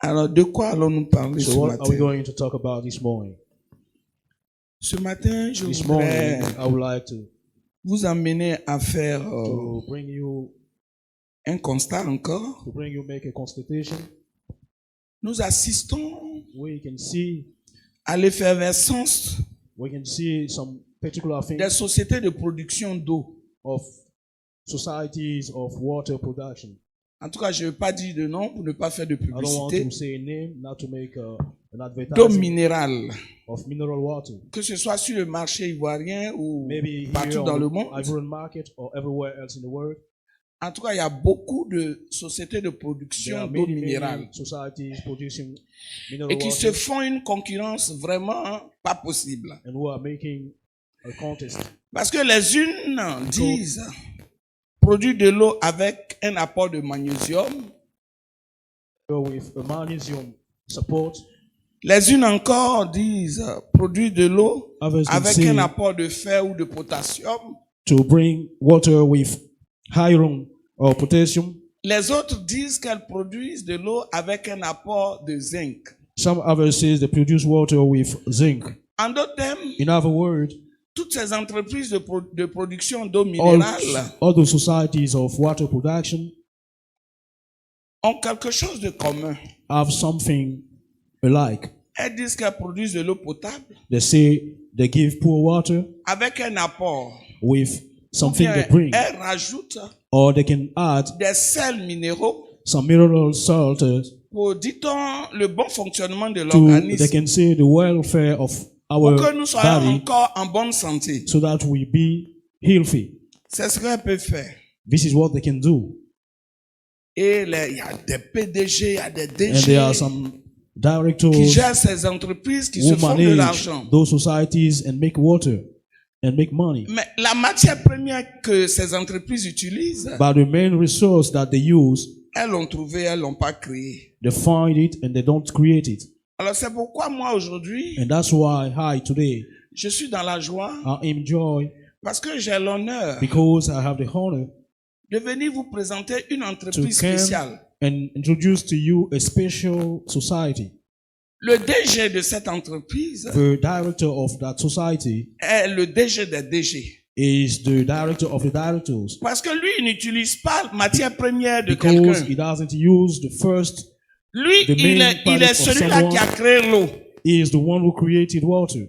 Alors, de quoi allons-nous parler ce So what are we matin? going to talk about this morning? Ce matin, je This voudrais morning, I would like to vous emmener à faire bring you un constat encore. make a constatation. Nous assistons We can see à l'effervescence some particular des things sociétés de production d'eau. of societies of water production. En tout cas, je ne vais pas dire de nom pour ne pas faire de I don't want publicité. to say a name, not to make an D'eau advertisement minérale, of mineral water. que ce soit sur le marché ivoirien ou Maybe partout here dans on le the monde. Ivorian market or everywhere else in the world. En tout cas, il y a beaucoup de sociétés de There production are d'eau many minérale societies producing mineral et qui se water font une concurrence vraiment pas possible. and who are making a contest. Parce que les unes disent produire de l'eau avec un apport de magnésium. With a magnesium support, Les unes encore disent produire de l'eau others can avec say un apport de fer ou de potassium. to bring water with iron or potassium. Les autres disent qu'elles produisent de l'eau avec un apport de zinc. Some others say they produce water with zinc. En d'autres termes, In other words, toutes ces entreprises de production d'eau all minérale the societies of water production ont quelque chose de commun. have something alike. Elles disent qu'elles produisent de l'eau potable They say they give poor water avec un apport. with something they Bien, bring, elles rajoutent or they can add des sels minéraux some mineral salt pour, dit-on, le bon fonctionnement de they l'organisme. can say the welfare of Pour our que nous soyons body encore en bonne santé. so that we be healthy. C'est ce qu'elles peuvent faire. This is what they can do. Et il y a des PDG, il y a des And there are DG some qui directors gèrent ces entreprises qui se who font de manage l'argent. those societies and make water and make money. Mais la matière première que ces entreprises utilisent, But the main resource that they use, elles l'ont trouvée, elles l'ont pas créée. they find it and they don't create it. Alors c'est pourquoi moi aujourd'hui, And that's why I today je suis dans la joie I enjoy, parce que j'ai l'honneur because I have the honor de venir vous présenter une to entreprise come spéciale. and introduce to you a special society. Le DG de cette entreprise The director of that society est le DG des DG. is the director of the directors, Parce que lui, il n'utilise pas matière première de because quelqu'un. he doesn't use the first. Lui, the il main est product of celui-là qui a someone. créé l'eau. He is the one who created water.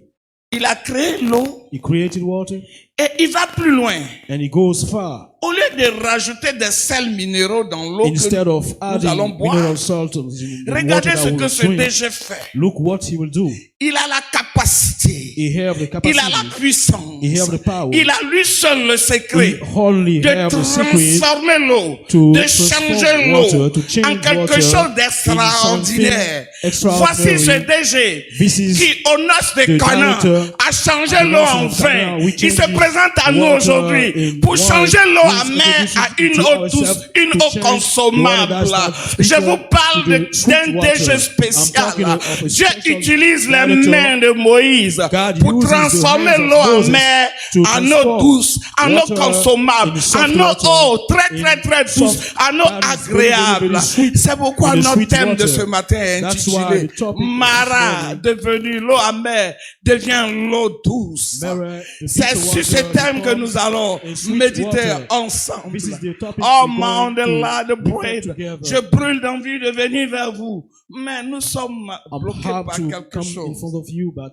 Il a créé l'eau He created water et il va plus loin. and he goes far. Au lieu de rajouter des sels minéraux dans l'eau Instead que of nous allons adding boire, mineral salt in the water regardez ce that que will ce drink, DG fait. look what he will do. Il a la capacité. He have the Il capacity. a la puissance. He have the power. Il a lui seul le secret He only de have the secret transformer l'eau, to de transform changer water, l'eau to change en quelque water chose in d'extraordinaire. something extraordinary. Voici ce DG This is qui, au noces de the Canaan, director a changé of the l'eau noces en of vin. Canaan. We Il se change présente à nous water aujourd'hui in pour wine. changer l'eau He's amère introducing à une to eau ourselves douce, une to eau change consommable. the water that's Je bitter vous parle to the sweet d'un water. DG I'm spécial. talking of a Dieu special utilise les director. mains de Moïse God pour uses the transformer hands of l'eau Moses amère to en eau transform douce, en eau water consommable, in soft en eau water, très très très douce, soft, en eau that is very, very, agréable. very sweet, C'est pourquoi in a notre sweet thème de water. ce matin est That's why intitulé the topic this Mara, morning, devenu l'eau amère, devient l'eau douce. Mara, the C'est bitter sur ce water thème que becomes nous allons a sweet méditer water. ensemble. This is the topic Oh, we're man, going de to là de reflect brûler. together. Je brûle d'envie de venir vers vous. Mais nous sommes I'm bloqués hard par to quelque come in chose. front of you, but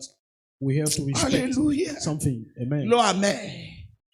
we have to respect Alléluia. something. Amen. L'eau amère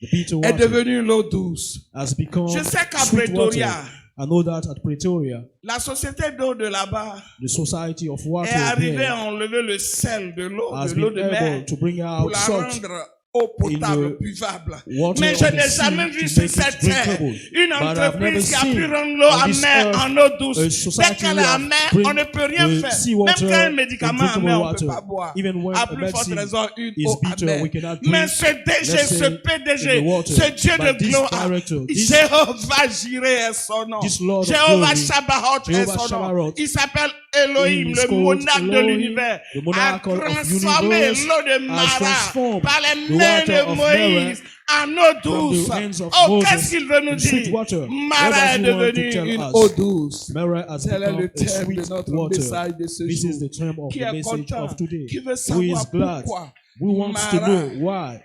The bitter est water devenue l'eau douce. has become Je sais qu'à sweet Pretoria, water. I know that at Pretoria, la société d'eau de là-bas the society of est water arrivée there à enlever le sel de l'eau, has de l'eau been de mer, able to bring pour out la salt rendre eau potable, the buvable. water Mais of je the n'ai sea jamais vu to sur make it cette terre drinkable. une But I've never entreprise qui a pu seen rendre l'eau on this amère earth en eau douce. a Dès society qu'elle who est have amère, bring on ne peut rien the faire. seawater Même qu'un in médicament drinkable amère, on ne water. peut pas boire. Even when À a plus forte medicine raison, une is eau bitter, amère. we cannot Mais drink, ce DG, let's ce say, in PDG, the water. ce Dieu But de this gloire, director, this Jéhovah Jireh est son nom. this Lord of Jéhovah glory, Shabbaoth est Jehovah son nom. Shabbaoth, Il s'appelle Elohim, He is le called monarque de Elohim, l'univers, the a monarch of transformé universe, l'eau de has Mara transformed par les the mains water de of Moïse en eau from douce. the hands of Oh, qu'est-ce Moses qu'il veut nous in sweet dire? water. What Mara est does he want to devenue tell une us? eau douce. Mara has Tel est become le a thème de sweet notre water. message de ce This is jour. the term of Qui the est message content? of today. Qui veut Who is savoir glad? pourquoi? Who wants to Mara. know why?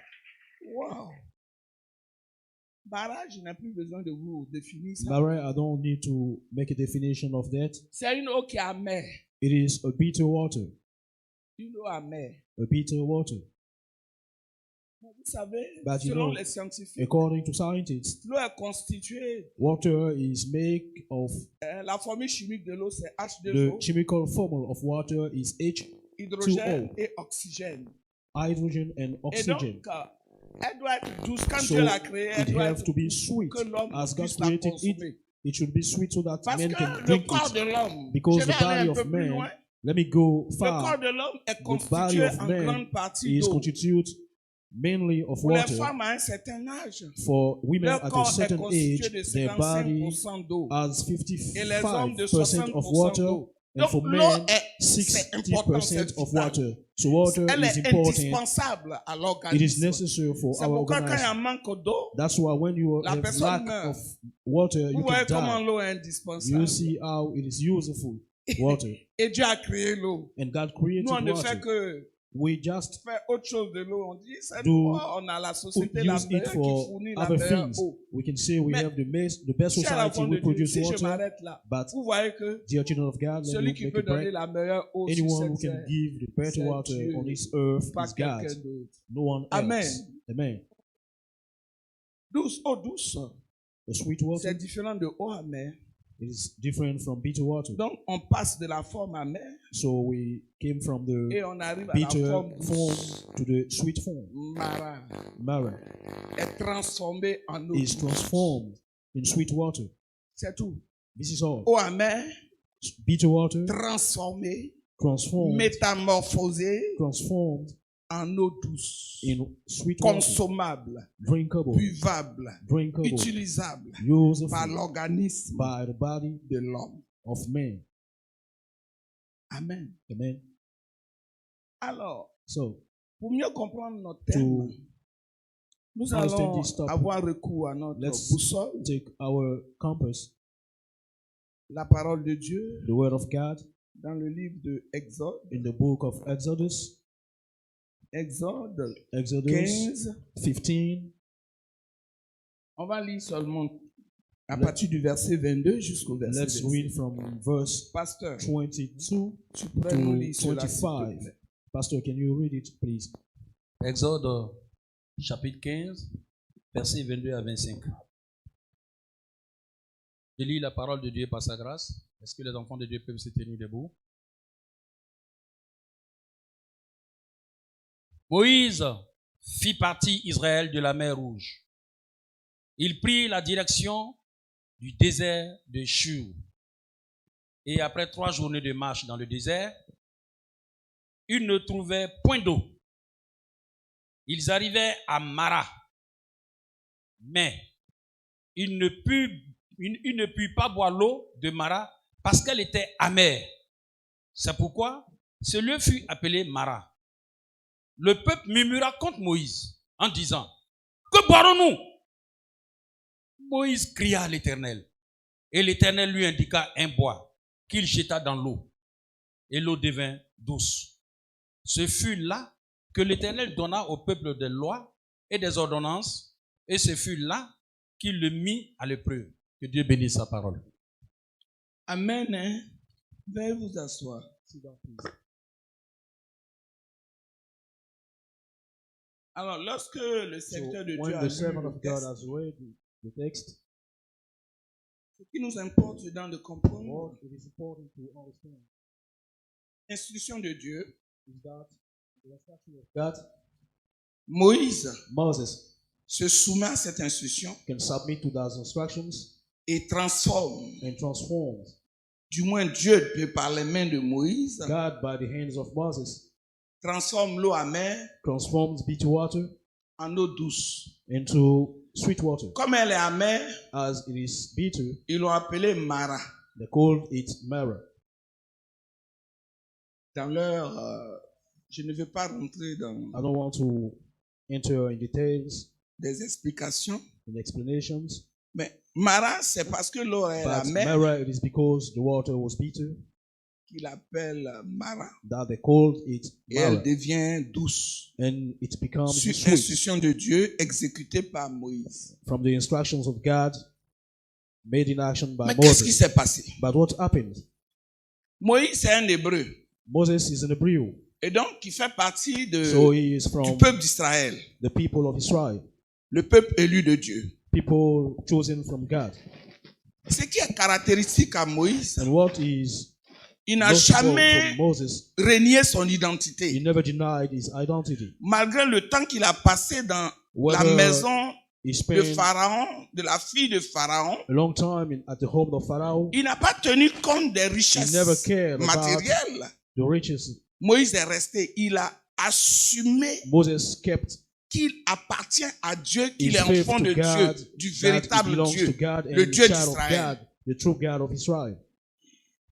Wow. Mara, je n'ai plus besoin de vous définir ça. Mara, I don't need to make a definition of that. C'est une eau qui est amère. It is a bitter water. Une eau amère. A bitter water. Vous savez, But you selon know, les scientifiques, according to scientists, l'eau est constituée. water is made of La formule chimique de l'eau, c'est the H2O, chemical formula of water is hydrogène 2O, et oxygène. hydrogen and Et oxygen. donc, elle doit être douce. Quand So Dieu l'a créée, elle it doit have être to be douce sweet. pour que l'homme As God puisse la created consommer. it should be sweet so that Parce men can que le drink corps it. de l'homme, Because je the vais aller body un peu of plus man, loin, let me go le corps far, de l'homme est the body constitué of en man grande partie is d'eau. constituted mainly of Pour les water. femmes à un certain âge, For women leur at a corps est certain constitué age, de their body 55% d'eau. has Et les hommes de 55% of 60% water, d'eau. and Donc for l'eau men, c'est important, c'est 60% of vital. water. So water Elle is est important. indispensable à It is l'organisme. necessary for C'est our pourquoi quand il y a organism. un manque d'eau, That's why when you la have personne lack meurt. of water, vous you voyez can comment die. l'eau est You indispensable. see how it is useful, water. Et Dieu a créé l'eau. And God created Nous, on ne water. fait que We just faire autre chose de l'eau. On dit, cette do fois, on a la société la use it meilleure qui for fournit la other meilleure things. eau. We can say we Mais have the best Si à la society, fin de we Dieu, produce si je water. m'arrête là, But vous voyez que dear children of God, let celui me qui make peut a donner break. la meilleure eau sur Anyone who cette can terre, give the better c'est water Dieu, on this earth pas is God. quelqu'un d'autre. No one else. Amen. Amen. Douce, eau douce, The sweet water c'est différent de eau amère. is different from bitter water. Donc, on passe de la forme amère So we came from the et on arrive à la bitter forme form douce. to the sweet form. Mara Mara est transformée en eau is douce. transformed in sweet water. C'est tout. This is all. Eau amère, Bitter water transformée, transformed, métamorphosée transformed en eau douce, in sweet water, consommable, drinkable, buvable, drinkable, utilisable par useful l'organisme by the body de l'homme. of man. Amen. Amen. Alors, So pour mieux comprendre notre thème, nous understand allons this topic, avoir recours à notre let's boussole, take our compass, la parole de Dieu, the word of God, dans le livre de Exode, in the book of Exodus, Exode Exodus 15. 15. On va lire seulement à partir du verset 22 jusqu'au verset Let's 26. read from verse Pasteur, 22 tu pourrais nous to lire cela, s'il te 25. plaît. Pastor, can you read it, please? Exode chapitre 15, versets 22 à 25. Je lis la parole de Dieu par sa grâce. Est-ce que les enfants de Dieu peuvent se tenir debout? Moïse fit partie Israël de la mer Rouge. Il prit la direction du désert de Shur. Et après 3 journées de marche dans le désert, ils ne trouvaient point d'eau. Ils arrivaient à Mara, mais ils ne purent pas boire l'eau de Mara parce qu'elle était amère. C'est pourquoi ce lieu fut appelé Mara. Le peuple murmura contre Moïse en disant: que boirons-nous? Moïse cria à l'Éternel, et l'Éternel lui indiqua un bois qu'il jeta dans l'eau, et l'eau devint douce. Ce fut là que l'Éternel donna au peuple des lois et des ordonnances, et ce fut là qu'il le mit à l'épreuve. Que Dieu bénisse sa parole. Amen. Hein? Veuillez vous asseoir. Alors, lorsque le So serviteur de Dieu when a the lu servant le of God texte, has read the text, ce qui nous importe dans de comprendre what it is important to understand l'instruction de Dieu, is that the instruction of God, Moïse Moses se soumet à cette instruction can submit to those instructions et transforme. and transforms. Du moins, Dieu, par les mains de Moïse, God, by the hands of Moses, transforme l'eau amère transforms bitter water en eau douce. into sweet water. Comme elle est amère, As it is bitter, ils l'ont appelée Mara. they called it Mara. dans leur... je ne vais pas rentrer dans I don't want to enter in details, des explications, in explanations, mais Mara, c'est parce que l'eau est la but mer Mara, it is because the water was bitter qu'il appelle Mara. that they called it Et elle Mara, devient douce. and it becomes Sur sweet instruction de Dieu, exécutée par Moïse. from the instructions of God, made in action by Mais qu'est-ce qui Moses. s'est passé? But what happened? Moïse est un hébreu. Moses is an Hebrew, Et donc, il fait partie so he is du from peuple d'Israël. the people of Israel, Le peuple élu de Dieu. people chosen from God. Ce qui est caractéristique à Moïse, And what is il n'a noticeable jamais from Moses, renié son he identité. never denied his identity. Malgré le temps qu'il a passé dans la Whether maison he de spent Pharaon, de la fille de Pharaon, a long time at the home of Pharaoh, il n'a pas tenu compte des richesses he never cared about matérielles. the riches. Moïse est resté, il a assumé Moses kept qu'il appartient à Dieu, qu'il his est faith enfant to de Dieu, God, du that he véritable belongs to Dieu, God and le the Dieu child of d'Israël. God, the true God of Israel.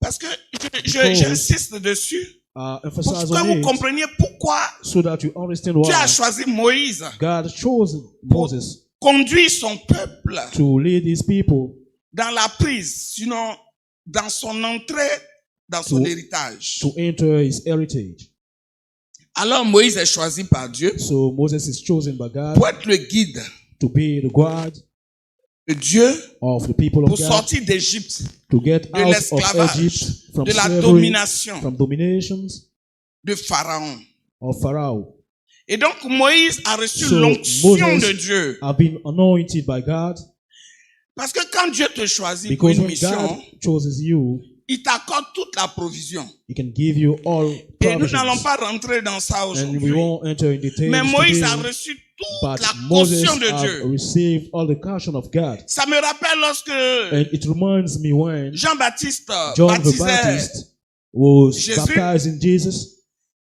Parce que Because- j'insiste dessus Emphasize pour que on vous it compreniez pourquoi so that you understand Dieu a why choisi Moïse God chose pour Moses conduire son peuple to lead his people dans la prise, sinon dans son entrée, dans son To- héritage. to enter his heritage. Alors Moïse est choisi par Dieu So Moses is chosen by God pour être le guide to be the guide de Dieu of the people pour of God, sortir d'Égypte, to get de out of l'esclavage, Egypt, from de la slavery, domination from dominations de Pharaon. of Pharaoh. Et donc Moïse a reçu So, l'onction Moses de Dieu. Have been anointed by God, Parce que quand Dieu te choisit pour because une when God mission, chooses you, il t'accorde toute la provision. he can give you all Et nous n'allons provisions. pas rentrer dans ça And we aujourd'hui. won't enter in details Mais Moïse a today, reçu toute but la Moses caution de have Dieu. received all the caution of God. Ça me rappelle lorsque And it reminds me when Jean-Baptiste John the baptisait, Baptist was Jésus. baptized in Jesus.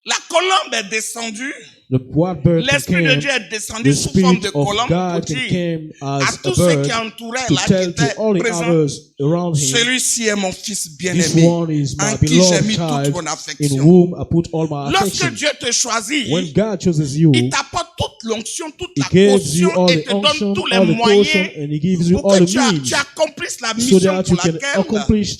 la colombe est descendue, The white bird l'Esprit de came, Dieu est descendu the sous forme Spirit de of colombe pour God dire came à as a tous ceux qui bird entouraient to là, qui tell to étaient all the présents, others around him, celui-ci est mon fils this bien-aimé, one is my en qui j'ai beloved mis toute child, mon in affection. whom I put all my Lorsque affection. Dieu te choisit, When God chooses you, il t'apporte toute l'onction, toute He la gives you caution all et the te donne unction, tous les all the caution, moyens and He gives you pour all que the tu means accomplisses la so mission that pour you can laquelle accomplish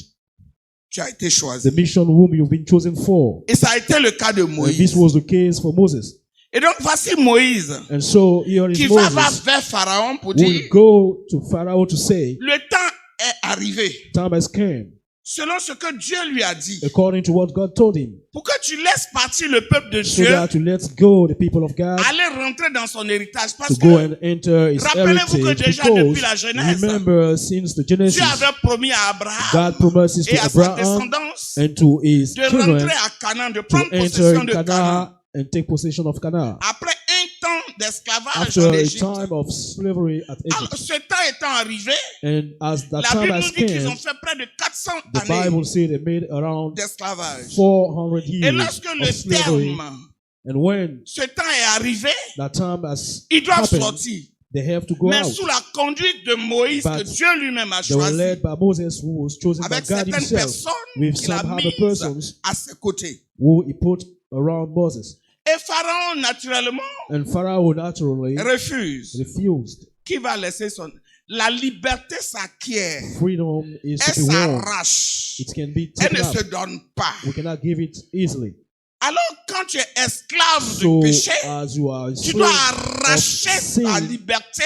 tu as été choisi. the mission whom you've been chosen for. Et ça a été le cas de And this Moïse. was the case for Moses. Et donc voici Moïse And so here qui is va Moses vers Pharaon pour who dire, will go to Pharaoh to say, le temps est arrivé, time has come, selon ce que Dieu lui a dit, according to what God told him, pour que tu laisses partir le peuple de so Dieu, that you let go the people of God aller rentrer dans son héritage. to Parce go que and enter his rappelez-vous que heritage, déjà because depuis la Genèse, remember since the Dieu Genesis, avait promis à Abraham God promises et to à sa Abraham descendance and to his de children rentrer à Canaan, de to prendre enter possession in de Canaan. Canaan and take possession of Canaan. Après un temps d'esclavage After en a Égypte. time of slavery at Alors, Egypt, ce temps étant arrivé, and as that la time Bible has nous dit qu'ils ont come, fait près de 400 the années Bible says they made around d'esclavage. 400 Et years lorsque of le slavery, terme, and when ce temps est arrivé, that time has ils doivent happened, sortir. they have to go Mais out. sous la conduite de Moïse But que Dieu lui-même a They were choisi, led by Moses, who was chosen by avec God certaines himself, personnes with qu'il a some other mises persons à ses côtés. who he put around Moses. Et Pharaon, naturellement, And Pharaoh naturally refuse. refused. Qui va laisser son... La liberté s'acquiert. Freedom is Elle to be won. s'arrache. It can be Elle taken ne up. se donne pas. We cannot give it easily. Alors, quand tu es esclave So, du péché, as you are a tu dois slave of arracher ta sin, liberté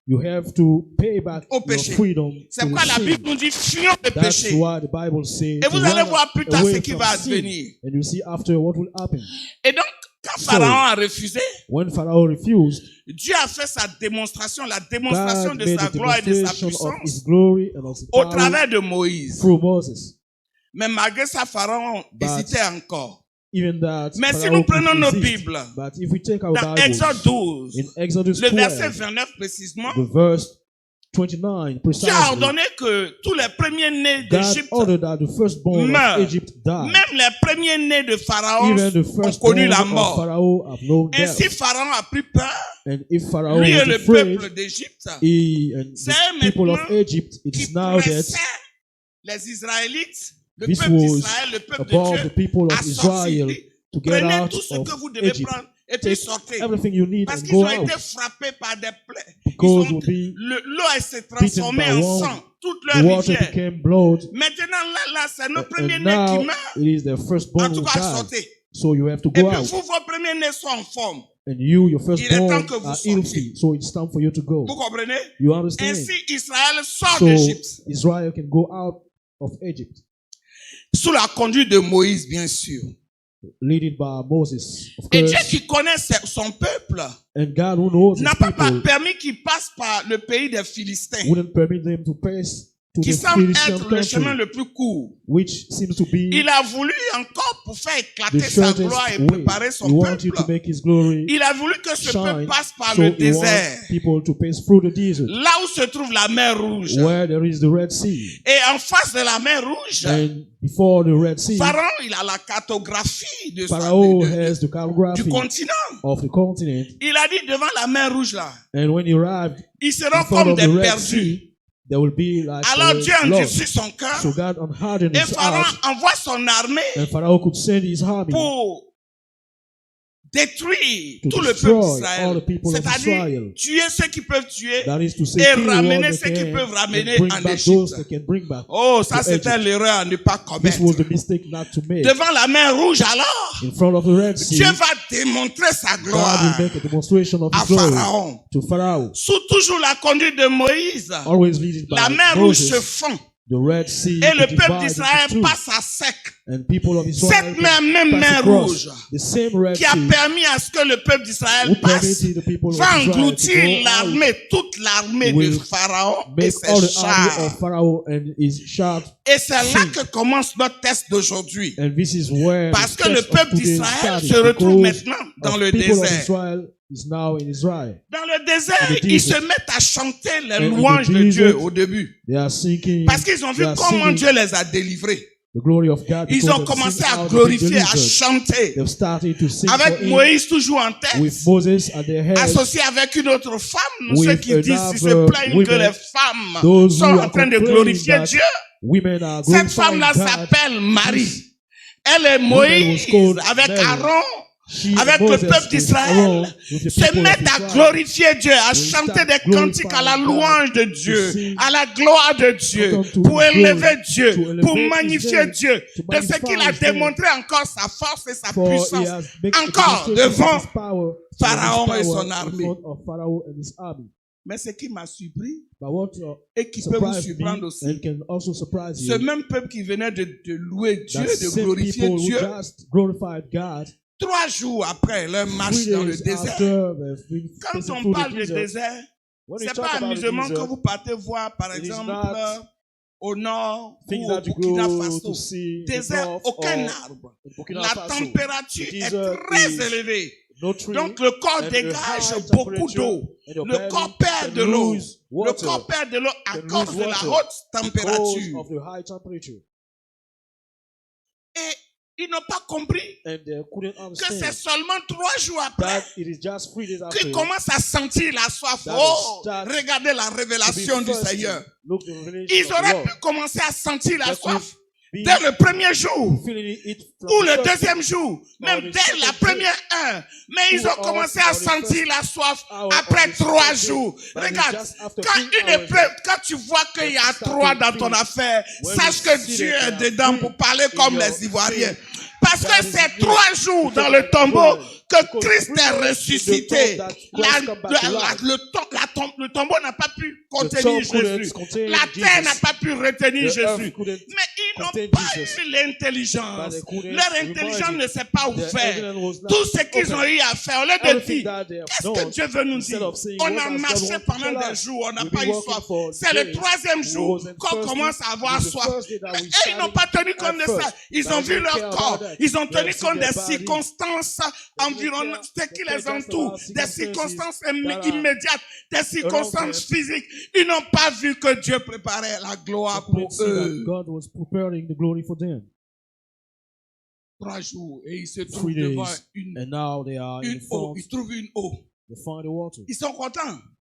you have to pay back au your péché. freedom C'est to pourquoi the la sin. Bible nous dit fuyons le That's péché. why the Bible says Et to vous allez run voir plus tard ce away qui from va sin. advenir. And you see after what will happen. Et donc, quand So, Pharaon a refusé, When Pharaoh refused, Dieu a fait sa démonstration, la démonstration God de made sa a gloire et de sa demonstration of His puissance glory and of His au power travers de Moïse. through Moses. Mais malgré ça, Pharaon But hésitait encore. Even that, Mais si Pharaoh nous prenons could nos resist. Bibles, But if we take our dans Bibles, Exode 12, in Exodus le verset 12, 29 précisément, the verse 29 Dieu a precisely, ordonné que tous les premiers-nés God d'Égypte, ordered that the firstborn meurt. of Egypt die. même les premiers-nés de Pharaon, Even the ont connu firstborn la of mort. Pharaoh have known Ainsi, death. Pharaon a pris peur. And if Pharaoh Lui et was le afraid, peuple d'Égypte he and C'est the people of maintenant Egypt, it qui is now that pressaient les Israélites Le This peuple was d'Israël, le peuple de above the Dieu, people a of sorti. Israel Dit, to get prenez out tout ce que of vous devez Egypt. prendre et puis Take sortez. everything you need Parce and qu'ils go ont été out. frappés par des plaies. Because Ils ont- will be L'eau elle s'est transformée by en worm. sang. Toute The leur water rivière. became blood, Maintenant, là, c'est nos and premiers-nés qui now meurent. it is the En firstborn tout who cas, dies. sortez. So you have to Et go puis, out. vous, vos premiers-nés sont en forme. And you, your Il est temps firstborn, que vous are sortiez. healthy. So it's time for you to go. Vous comprenez? You understand? Ainsi, Israël sort So d'Égypte. Israel can go out of Egypt, Sous la conduite de Moïse, bien sûr. leading by Moses, of Et Dieu course. qui connaît son peuple And God, who knows n'a his pas people, permis qu'ils passent par le pays des Philistins, wouldn't permit them to pass to qui the semble Philistine être le chemin country, le plus court. which seems to be Il a voulu encore pour faire éclater the sa shortest gloire et way. préparer He son wanted to peuple. make his glory Il a voulu que ce peuple shine, passe par so le he désert, wants people to pass through the desert, là où se trouve la mer Rouge. where there is the Red Sea. Et en face de la mer Rouge, And before the Red Sea, Pharaon, il a la cartographie Pharaoh du has the cartography continent. of the continent. Il a dit devant la mer Rouge là, And when he arrived ils in seront front comme of des the Red perdus. Sea, there will be like Alors Dieu a loss. endurcit son cœur So God unhardened et his Pharaon heart, envoie son armée and Pharaoh could send his army pour détruire to tout le peuple destroy all d'Israël. the people of C'est-à-dire Israel. tuer ceux qui peuvent tuer. That is to say, Et kill the ramener one ceux they qui can peuvent ramener and bring en back Égypte. those they can bring back. Oh, ça to c'était Egypt. l'erreur à ne pas This commettre. was the mistake not to make. Devant la mer Rouge alors, In front of the Red Sea, Dieu va démontrer sa God gloire will make a demonstration of à his glory Pharaon. to Pharaoh, Sous toujours la conduite de Moïse, always leading by la mer Rouge se Moses. fond The Red Sea et le to peuple divide d'Israël into two, passe à sec. and people of Israel Cette même pass mer across. Rouge The same Red qui a Sea permis à ce que le peuple d'Israël who passe permitted the people of va Israel to engloutir go out, l'armée, toute l'armée de will Pharaon et make all ses the army chars. of Pharaoh and his chars. Et c'est là que commence notre test d'aujourd'hui. And this is where Parce the que le test of peuple today d'Israël started, se retrouve because maintenant dans of le people of désert. Israel is now in Israel. Dans le désert, In the ils se desert. mettent à chanter les And in the louanges de Dieu desert, au début. They are seeking Parce qu'ils ont vu they are comment singing Dieu les a délivrés. the glory of God. Ils because ont they've commencé seen à how they've been glorifier, à delivered. chanter. They've started to sing for Avec him, Moïse toujours en tête. with Moses at their head. Associé avec une autre femme, With ceux qui disent, ils se another plaignent que women, les femmes those sont who en are train de complaining glorifier that Dieu. Women are Cette glorifying femme-là God. s'appelle Marie. Elle est was Moïse called avec Mary. Aaron, She avec and le Moses peuple with d'Israël, Aaron, with the se people of mettent à Israel. glorifier Dieu, à Will chanter start des cantiques à la glorifying louange de God, Dieu, to sing à la gloire de Dieu, unto pour His élever glory, Dieu, to elevate pour His magnifier name, Dieu, to de ce qu'il a magnify His name. démontré encore sa force et sa For he puissance. has made a Encore demonstration devant of his power, Pharaon and his et power son armée. in front of Pharaoh and his army. Mais ce qui m'a surpris But what et qui peut vous surprised me surprendre aussi, and can also surprise ce you, même peuple qui venait de louer Dieu, that de same glorifier people who Dieu, just glorified God 3 jours après leur 3 marche dans le days désert. after they've been Quand passing on through parle the de desert, désert, when we c'est talk pas about the amusement que desert, vous partez voir, par it is exemple, not au nord things ou au that you Burkina go Faso. to see in the Désert, north aucun or arbre. in Burkina La Faso. température The est desert très is élevée. no tree, Donc le corps and a dégage high beaucoup temperature, d'eau. and your Le belly corps perd can de l'eau. lose Le water corps perd de l'eau à can cause lose de la water haute because température. of the high temperature. Et ils n'ont pas compris And they couldn't que c'est understand seulement 3 jours après that it is just 3 days after qu'ils commencent à sentir la soif. that Oh, they start regardez la to révélation be du thirsty. Seigneur. Look, the revelation Ils of the auraient Lord. pu commencer à sentir la They soif could be dès le premier jour feeling it from ou the le first deuxième jour, même the dès second la day. première heure. Mais ils ont Or commencé on à the sentir first la soif hour après of the 3 second day. jours. But Regarde, just after quand 3 une hours, épreuve, quand tu vois qu'il y a start 3 to dans ton feel. affaire, When sache you que see Dieu that est there are dedans three pour parler in comme your les Ivoiriens. faith, Parce que that is c'est it. 3 jours dans le tombeau que Christ est ressuscité. Le tombeau n'a pas pu contenir Jésus. La terre n'a pas pu retenir Jésus. Mais ils n'ont pas eu l'intelligence. Leur intelligence ne s'est pas ouverte. Tout ce qu'ils ont eu à faire, au lieu de dire, qu'est-ce que Dieu veut nous dire? On a marché pendant des jours, on n'a pas eu soif. C'est le 3e jour qu'on commence à avoir soif. Et ils n'ont pas tenu compte de ça. Ils ont vu leur corps. Ils ont tenu compte des circonstances environnantes, ce qui les entoure, des circonstances immédiates, des circonstances physiques. Ils n'ont pas vu que Dieu préparait la gloire pour eux. God was preparing the glory for them. 3 jours et ils se 3 trouvent devant days, une and now they are in eau. front. Ils trouvent une eau. They find the water. Ils sont contents.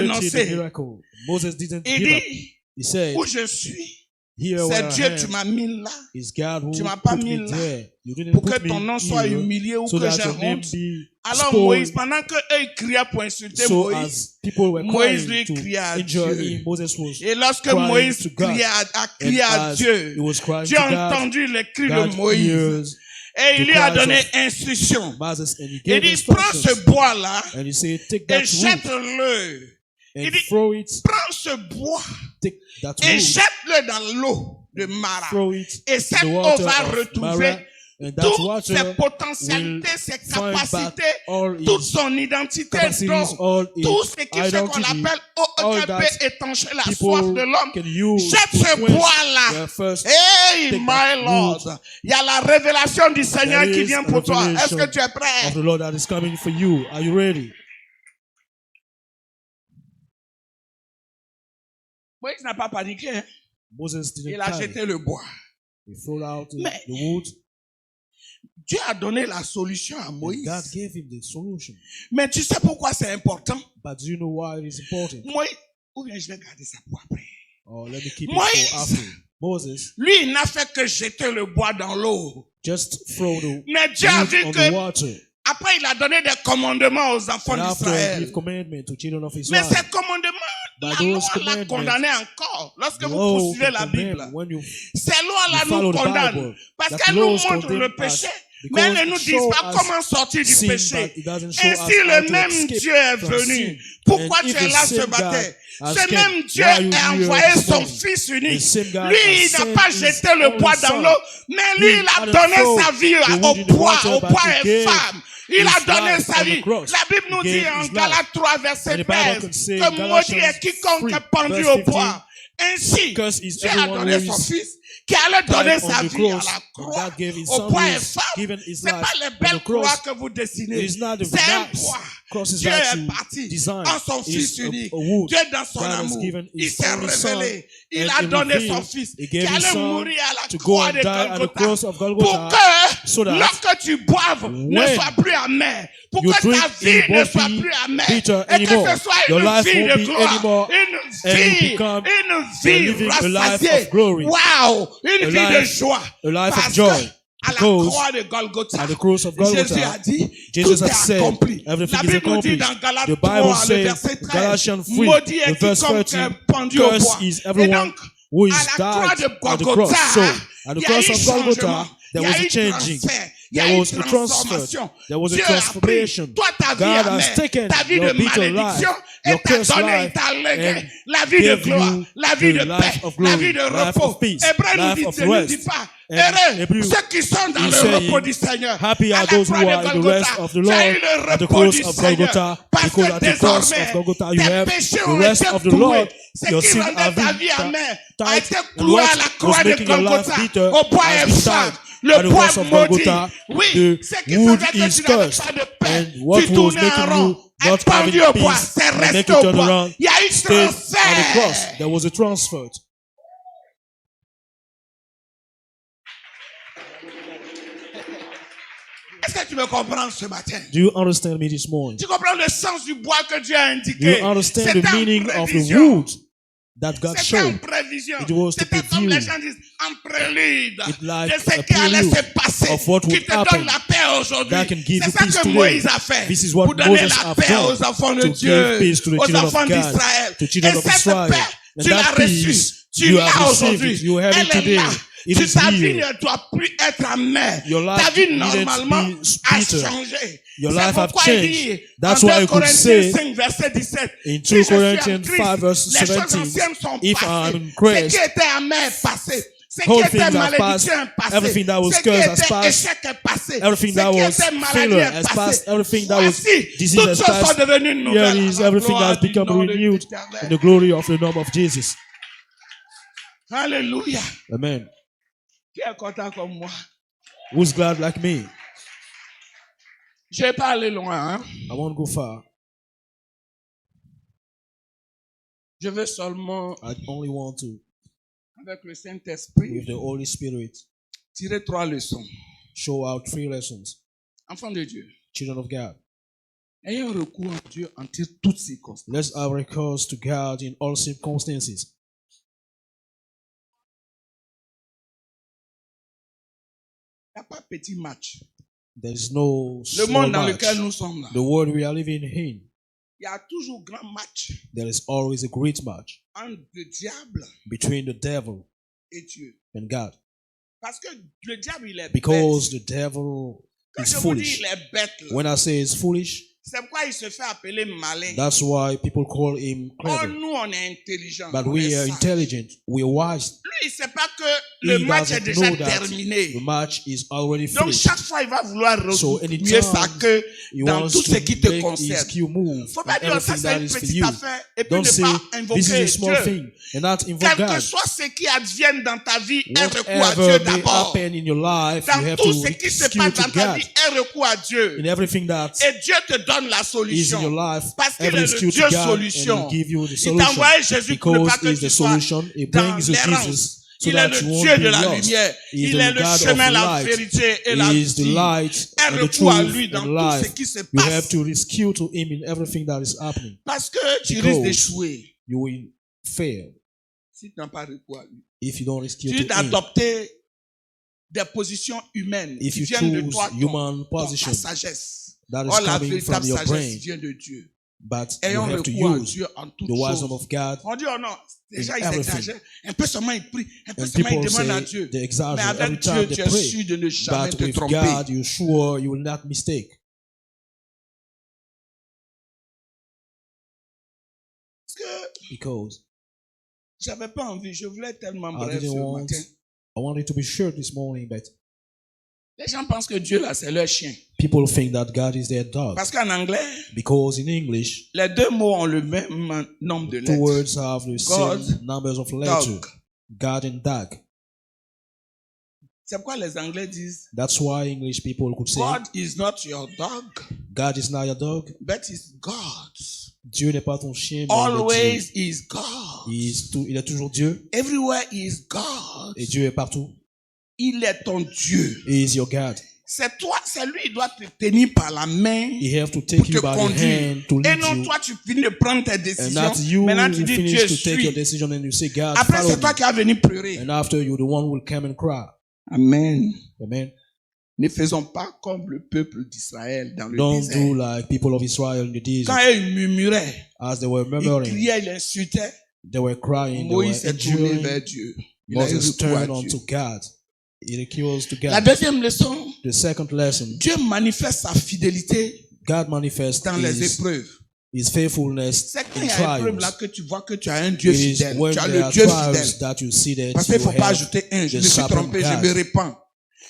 renoncer. Moses didn't Il give up. dit, He said, où je suis, C'est Dieu, tu m'as mis là. Tu m'as pas mis là pour que ton nom soit humilié ou que j'ai honte. Alors Moïse, pendant que eux ils criaient pour insulter Moïse, Moïse lui criait à Dieu. Et lorsque Moïse a crié à Dieu, Dieu a entendu les cris de Moïse. Et il lui a donné instruction. Il dit, prends ce bois-là et jette-le. Il dit, prends ce bois et jette-le dans l'eau de Mara. Et cette eau va retrouver toutes ses potentialités, ses capacités, toute son identité, tout ce qui fait qu'on l'appelle peut étancher la soif de l'homme. Jette ce bois-là. Hey, my Lord. Il y a la révélation du Seigneur qui vient pour toi. Est-ce que tu es prêt? Of the Lord that is coming for you. Are you ready? Moïse n'a pas paniqué. Hein? Il a jeté le bois. Mais Dieu a donné la solution à Moïse. God gave him the solution. Mais tu sais pourquoi c'est important? But do you know why it is important? Moïse, ou bien je vais garder ça pour après. Oh, let me keep it for after. Moses, lui, il n'a fait que jeter le bois dans l'eau. Just throw the Mais Dieu a vu que water. Après, il a donné des commandements aux enfants d'Israël. Mais ces commandements, la loi l'a condamné encore. Lorsque vous poursuivez la Bible, ces lois-là nous condamnent. Parce qu'elles nous montrent le péché. Mais elles ne nous disent pas comment sortir du péché. Ainsi, le même Dieu est venu. Pourquoi tu es là ce matin? Ce même Dieu a envoyé son Fils unique. Lui, il n'a pas jeté le bois dans l'eau, mais lui, il a donné sa vie au poids et femme. Il a donné sa vie. La Bible nous dit en Galates 3, verset 13, que maudit est quiconque est pendu au bois. Ainsi, Dieu a donné son Fils qui allait donner sa vie à la croix, au poids et femme. Ce n'est pas les belles croix que vous dessinez. C'est un poids. Dieu est parti en son Fils unique. Dieu dans son amour, il s'est révélé. Il a donné son Fils qui allait mourir à la croix de Golgotha pour que lorsque tu boives ne sois plus amer, pour que ta vie ne soit plus amère et que ce soit une vie de gloire, une vie rassasiée, wow, une vie de joie, parce que à la croix de Golgotha, Jésus a dit, tout est accompli. La Bible nous dit dans Galates 3, le verset 13, maudit est quiconque est pendu au bois. Et donc, à la croix de Golgotha, il y a eu changement, il y a eu transfert, il y a eu transformation. Dieu a pris, toi ta vie amère, ta vie de malédiction, et t'a donné, il t'a légué la vie de gloire, la vie de paix, la vie de repos. Hébreu ne dit pas, heureux ceux qui sont dans le repos du Seigneur. Happy are those who are in the rest of the Lord at the cross of Golgotha, because at the cross of Golgotha you have the rest of the Lord. Your sin are tight, and what was making your life bitter has been tied. At the cross of Golgotha, the wood is cursed, and what was making you not having peace and making you turn around stayed on the cross. There was a transfer. Est-ce que tu me comprends ce matin? Do you understand me this morning? Tu comprends le sens du bois que Dieu a indiqué? Do you understand the meaning of the wood that God showed? It was to comme les gens disent, en prélude de ce qui allait se passer, qui te donne la paix aujourd'hui. C'est ça que Moïse a fait pour donner la paix aux enfants de Dieu, aux enfants d'Israël. Et cette paix, tu l'as reçue, tu l'as aujourd'hui, elle est là. Ta vie ne doit plus être amère. Ta vie normalement a changé. Your life have changed. That's why I could say in 2 Corinthians 5 verse 17, if I'm in Christ, whole things have passed, everything that was cursed has passed, everything that was failure has passed, everything that was disease has passed. Here is everything that has become renewed in the glory of the name of Jesus. Hallelujah. Amen. Qui est content comme moi? Who's glad like me? Je vais pas aller loin. Hein? I won't go far. Je veux seulement, I only want to, avec le Saint-Esprit, with the Holy Spirit, tirer 3 leçons. show out 3 lessons. Enfants de Dieu, Children of God, ayons recours à Dieu en toutes circonstances. let's have recourse to God in all circumstances. Il n'y a pas de petit match. There is no Le small monde dans match. lequel nous sommes là, The world we are living in, il y a toujours grand match there is always a great match entre le diable between the devil et Dieu. and God. Parce que le diable, il est Because bête. the devil Quand is je vous dis foolish. il est bête, là, When I say it's foolish, c'est pourquoi il se fait appeler malin. that's why people call him Oh, clever. nous, on est intelligents. But on we est are sages. intelligent. We are wise. Lui, il ne sait pas que le He match est doesn't déjà know that terminé. the match is already Donc, finished. chaque fois, il va vouloir So remuer sa anytime queue he dans wants tout to ce qui te make his concerne. cue move Il ne faut pas and dire ça, everything c'est that une is for petite you. affaire et puis Don't ne say pas this invoquer is a small Dieu. thing and not invoke Quel que God. soit ce qui advienne dans ta vie, un recours à Dieu Whatever may d'abord. happen in your life, you Dans have tout to ce qui se rescue passe to dans ta God. vie, un recours à Dieu. In everything that Et Dieu te donne la is in your solution. life, Parce qu'il every est le rescue to Dieu God and solution. He'll give you the Il t'a solution. envoyé Jésus pour ne Because pas que He is tu the sois solution. He dans brings you Jesus l'errance. so Il est that le you won't Dieu be de la lost. lumière. He is Il est the le God of chemin, la light. vérité et la He is the vie. light Un and the recours à truth lui dans and tout ce life. qui se You have passe. to rescue to Him in everything that is happening. Parce que tu Because risques d'échouer You will fail si tu n'as pas recours à lui. if you don't rescue Tu to Him. d'adopter des positions humaines If qui you viennent de choose toi, human ta position sagesse. that is Or la coming véritable from your sagesse brain, vient de Dieu. but you Ayons have to recours à use Dieu en toutes the wisdom choses. of God. On dit, oh non, déjà in ils everything. exagèrent. Un peu seulement ils prient, un peu And seulement ils people demandent à say Dieu. they Mais exaggerate every avec Dieu, time tu they es pray. sûr de ne jamais But te with tromper. God, you're sure you will not mistake. Parce que Because j'avais pas envie, je voulais être tellement I bref ce didn't want, matin. I wanted to be sure this morning, but Les gens pensent que Dieu là, c'est leur chien. people think that God is their dog. Parce qu'en anglais, Because in English, les deux mots ont le même nombre de two lettres. words have the God, same numbers of letters. Dog. God and dog. C'est pourquoi les Anglais disent That's why English people could say, God is not your dog, God is not your dog. but is God. Dieu n'est pas ton chien, mais il est Dieu. Always is God. Il est toujours Dieu. Everywhere is God. Et Dieu est partout. Il est ton Dieu. He is your God. C'est toi, c'est lui, il doit te tenir par la main He have to pour take te you by the conduire. hand to Et lead non, you. toi, tu finis de prendre tes And décisions. not you Maintenant, tu who dis, finish Dieu to take your suis. decision and you say, God, Après, follow c'est toi me. qui vas venir pleurer. And after you're the one who will come and cry. Amen. Amen. Ne faisons pas comme le peuple d'Israël dans le Don't désert. do like people of Israel in the Quand desert. ils murmuraient, As they were ils murmuring, criaient, ils insultaient, they were crying, they were Moïse s'est tourné vers enduring. Dieu. Il a eu Moses recours à turned Dieu. unto God. He recused to La God. deuxième leçon, The second lesson, Dieu manifeste sa fidélité God manifests dans les épreuves. his faithfulness C'est quand in il y a une épreuve là trials. que tu vois que tu as un Dieu It is fidèle. when Tu as there le are Dieu trials fidèle. that you see that Parce qu'il ne you faut pas have ajouter un. Je the me suis serpent trompé, je God. me répands.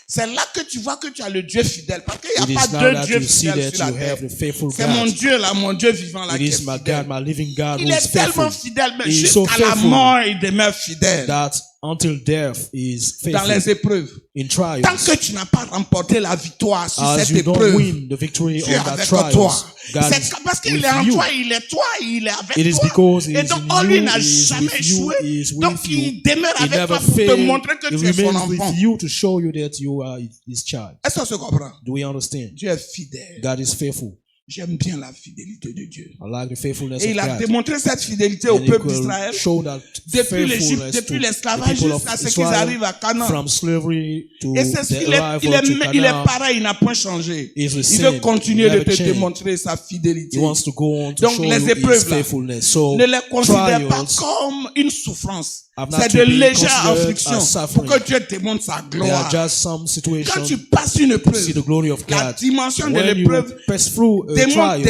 C'est là que tu vois que tu as le Dieu fidèle. Parce qu'il It n'y a is pas now deux that dieux you see fidèles that sur la you terre. have the faithful C'est mon God. Dieu là, mon Dieu vivant là It qui est is my fidèle. God, my living God who Il is est tellement faithful. fidèle, mais He is jusqu'à so la faithful mort, il demeure fidèle. that until death is Dans faithful les épreuves. in Tant trials. que tu n'as pas remporté la victoire sur As cette you don't épreuve, win the victory Dieu est on that avec trials, toi. God C'est is parce qu'il with est en you. toi, il est avec It is toi. because he Et is donc, in lui you, n'a he is jamais with you, échoué. he is Donc, with you. il demeure He avec never toi pour te fails. montrer que He tu es son remains with enfant. you to show you that you are his child. Est-ce qu'on se comprend? Do we understand? Dieu est fidèle. God is faithful. J'aime bien la fidélité de Dieu. I like the faithfulness Et of il a God. démontré cette fidélité au And he peuple will d'Israël show that depuis l'Égypte, faithfulness depuis to l'esclavage the people of jusqu'à ce qu'ils Israel, arrivent à Canaan. from slavery to Et c'est ce the qu'il est, arrival to il est Canaan. pareil, il n'a point changé. Is the Il same. veut continuer He de never te changed. démontrer sa fidélité. He wants to go on to Donc, show les you his épreuves, là, faithfulness. So Ne les considère pas trials comme une souffrance. have not C'est to de be légères considered afflictions as pour suffering. que Dieu te montre sa They are gloire. just some Quand situations tu passes une to see the épreuve, glory of la God. dimension de When you l'épreuve pass through a dénote trial,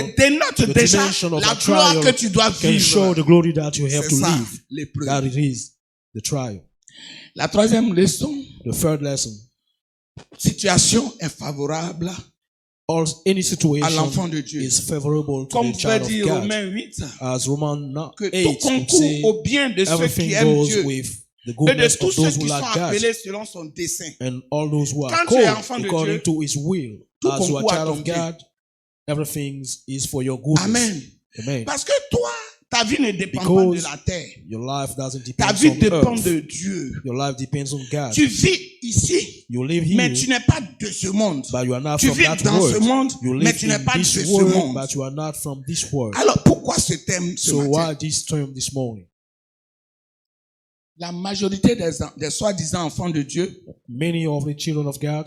the déjà dimension of la a gloire que trial tu dois can show vivre. the glory that you have C'est to ça, live. l'épreuve. That it is the trial. La troisième leçon, The third lesson. situation infavorable Any à l'enfant situation de Dieu. is favorable to Comme the pouvait child dire of God. Romains 8, As Romans que 8 tout would concourt say, au bien de ceux qui everything aiment goes Dieu with the et de goodness tous of ceux those qui who sont like God. appelés selon son dessein. And all those who are Quand tu es called enfant de according Dieu, to his will. tout As you are concourt à child ton of bien. God, everything is for your goodness. Amen. Amen. Parce que toi, ta vie ne dépend pas de Because la terre. your life doesn't Ta depend vie on dépend earth. de Dieu. Your life depends on God. Tu vis ici, You live mais here, tu n'es pas de ce monde. but you are not Tu from vis that dans ce world. monde, You mais live tu n'es in pas de this ce world, monde. but you are not from this world. Alors pourquoi ce thème ce So matin? why this term this morning? La majorité des soi-disant enfants de Dieu Many of the children of God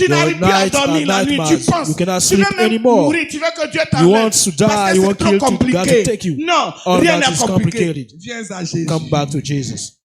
Tu n'arrives plus à dormir la nuit, tu penses. Tu veux même mourir, tu veux que Dieu t'emmène. Parce que c'est trop compliqué. Non, rien n'est compliqué. Viens à Jésus. Come back to Jesus.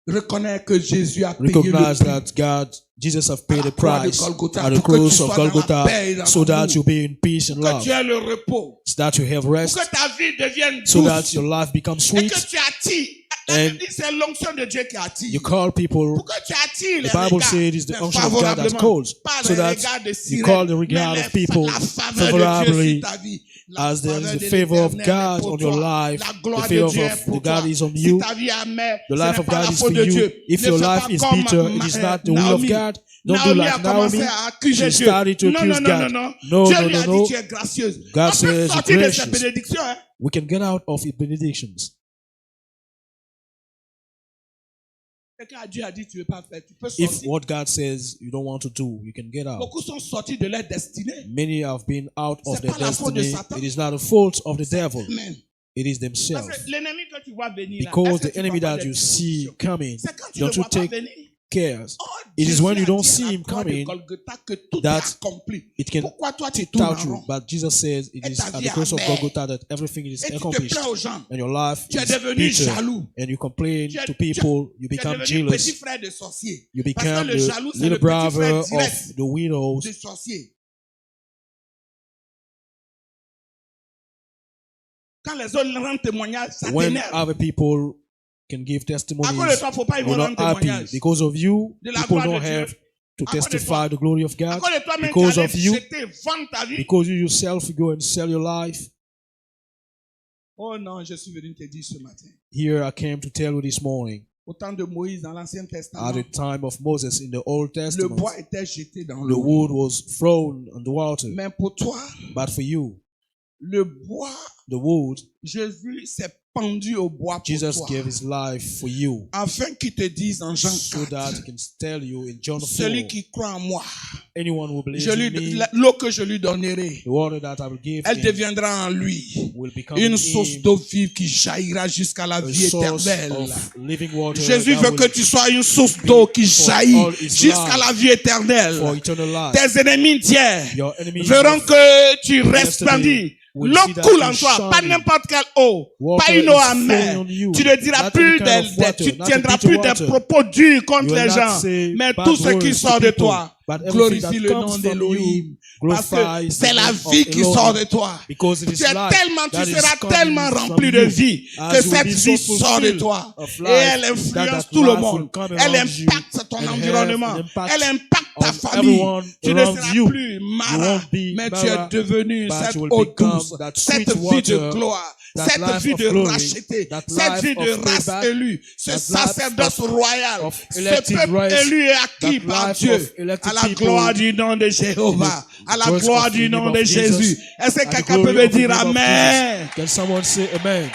Reconnais que Jésus a payé le Recognize prix. that Jesus have paid the croix de price Golgotha, at the pour que cross tu of sois dans la Golgotha paix et dans so that l'amour. you be in peace and Que love, tu aies le repos. so that you have Pour rest, que ta vie devienne so that douce. your life becomes Et sweet. que tu attires. And C'est l'onction de Dieu qui attire. you call people, Pour que tu attires les the Bible regards, says it is the mais unction of God that favorablement. calls, Pas so les that regards de you sirène, call the mais regard la of people faveur de Dieu favorably, sur ta vie. La as there is faveur the de favor of l'Éternel est God pour on your toi. life, La the gloire de favor Dieu of est pour God toi. is on Si you, ta vie est amère, the ce life n'est of pas la God is faute for de you. Dieu. If Ne your fais life pas is comme bitter, it is not the will of Naomi. God. Don't do Naomi like a commencé Naomi. à accuser She Dieu. started to Non, accuse non, non, God. non, non. No, Dieu no, lui a no, dit no. tu es gracieuse. God On peut says sortir de gracious. cette bénédiction. Hein? We can get out of his benedictions. Quelqu'un Dieu a dit tu ne veux pas faire, tu peux If sortir. what God says you don't want to do, you can get out. Beaucoup sont sortis de leur destinée. Many have been out of C'est their pas la faute de destiny. Satan. It is not the fault of the devil. Amen. It is Parce themselves. que l'ennemi que tu vois venir là, Because est-ce que the tu enemy vois pas that des you see dispositions? coming, C'est quand tu don't ne you vois pas take venir. cares. Oh, It is Jésus when you a don't dit à see la him croix de coming Golgotha que tout that est accompli. it can Pourquoi toi tu tournes en touch you. rond? But Jesus says it Et is ta at vie the cross of amère. Golgotha that everything is Et tu te accomplished. plains aux gens. And your life Tu es is devenu bitter. jaloux. And you complain Tu es- to people, you Tu es become devenu petit jealous. frère de sorcier. You Parce que become le jaloux, the c'est le little petit frère brother direct of the widows. du sorcier. Quand les autres rendent témoignage, ça When t'énerve. other people can give À cause de testimonies, toi, faut pas ils you're vont not rendre happy. témoignage. Because of you, De la people gloire de don't Dieu. have to À cause de testify toi. the glory of À God. cause de toi-même, tu Because allais of you, jeter, vendre ta vie. because you yourself you go and sell your life. Oh non, je suis venu te dire ce matin. Here I came to tell you this morning, Au temps de Moïse dans l'Ancien at Testament, the time of Moses in the Old le Testament, bois était jeté dans the l'eau. wood was thrown on the water. Mais pour toi, But for you, le bois, the wood, Jésus s'est pendu au bois pour Jesus toi. gave his life for you, Afin qu'il te dise en Jean so 4, that he can tell you in John 4, celui qui croit en moi, anyone who believes in me, l'eau que je lui donnerai, the water that I will give elle him deviendra en lui will become une in source him d'eau vive qui jaillira jusqu'à la a vie source éternelle. of living water Jésus that veut will que tu sois une source d'eau qui for jaillit all his jusqu'à life, la vie éternelle. for eternal life. Tes ennemis d'hier Your enemies verront of que tu resplendis. will L'eau see that coule you en toi, shine. pas n'importe quelle eau, Water pas une eau is amère. flowing on you. Tu ne diras Not plus any kind of water, tu not a tiendras bitter plus des water. propos durs contre You will les not gens, say mais bad tout ce qui words sort to de people, toi, but everything glorifie that le comes nom from d'Élohim. you Parce que glorifies c'est the la name of vie qui Elohim. sort de toi. Because it Tu is es life tellement, tu that is seras coming tellement from rempli de you, vie as que you will cette be vie so sort de fulfilled toi. of Et life, elle influence that tout le life monde. will come Elle around you impacte ton and have environnement. an impact Elle impacte ta on famille. everyone Tu ne around seras you. plus You Mara, won't be mais tu es Mara, devenu but cette you will eau become douce, that cette sweet vie de water, gloire, that cette life vie of de glory, racheté, that cette life vie de of race payback, élue, ce that sacerdoce life royal, of ce elected peuple race, élu et acquis that par life Dieu, of elected à la people, gloire du nom de Jéhovah, à la voice gloire of du the name nom of de Jesus, Jésus. Est-ce que at the quelqu'un peut glory me of the dire name of Amen? Jesus. Can someone say amen?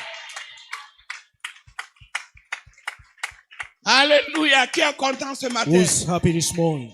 Alléluia. Qui est content ce matin? Who's happy this morning?